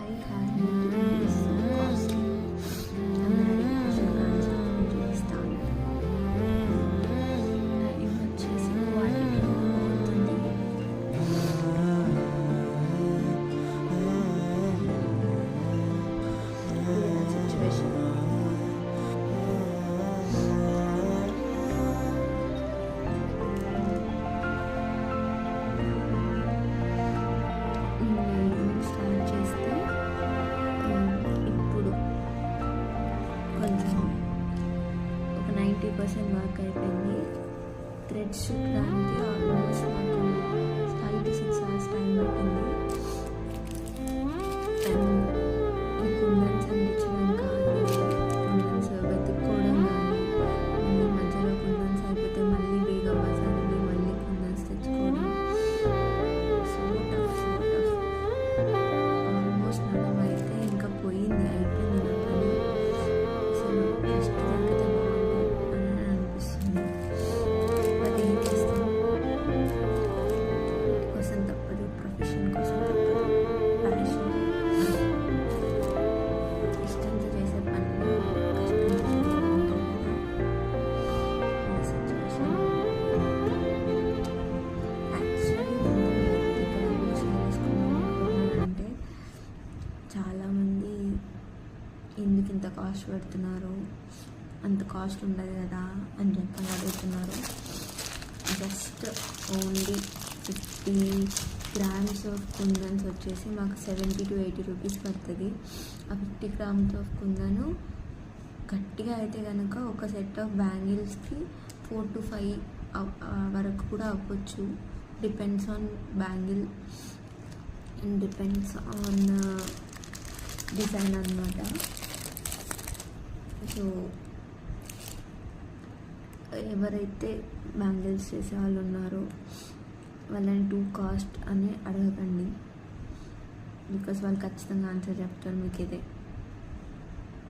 very handmade is so costly. I'm 90% answer చేస్తాను. ఇవి వచ్చేసి క్వాలిటీ అవుతుంది. సిచ్యువేషన్ స్టార్ట్ చేస్తే ఇప్పుడు కొంచెం ఒక 90% వర్క్ అయిపోయింది. థ్రెడ్స్ చుట్టడానికి ఆల్మోస్ట్ నాకు 5 to 6 hours టైం పట్టింది. ఈ కుందన్స్ అందించడం కానీ, కుందన్స్ వెతుక్కోవడం కానీ, మళ్ళీ మధ్యలో కుందన్స్ అయిపోతే మళ్ళీ వేగా బజార్ వెళ్ళి మళ్ళీ కుందన్స్ తెచ్చుకోవడం, సో టఫ్. ఆల్మోస్ట్ నడవ అయితే ఇంకా పోయింది, అయిపోయింది నా పని. అసలు ఫస్ట్ దొరికితే బాగుండు అని అనిపిస్తుంది. బట్ ఏం చేస్తాం, కోసం తప్పదు, ప్రొఫెషన్ కోసం తప్పదు, ప్యాషన్ ఇష్టంతో చేసే పనులు కష్టంతో చేయాలంటారు కదా. ఈ సిచ్యువేషన్ యాక్చువల్లీ ఇక్కడ షేర్ చేసుకున్నానంటే చాలామంది ఎందుకు ఇంత కాస్ట్ పెడుతున్నారు, అంత కాస్ట్ ఉండదు కదా అని చెప్పని అడుగుతున్నారు. జస్ట్ ఓన్లీ 50 grams ఆఫ్ కుందన్స్ వచ్చేసి మాకు 70 to 80 రూపీస్ పడుతుంది. ఆ 50 grams ఆఫ్ కుందను గట్టిగా అయితే కనుక ఒక సెట్ ఆఫ్ బ్యాంగిల్స్కి 4 to 5 వరకు కూడా అవ్వచ్చు. Depends on bangle and depends on design అన్నమాట. సో ఎవరైతే బ్యాంగిల్స్ చేసే వాళ్ళు ఉన్నారో వాళ్ళని టూ కాస్ట్ అని అడగకండి, బికాస్ వాళ్ళు ఖచ్చితంగా ఆన్సర్ చెప్తారు మీకు ఇదే.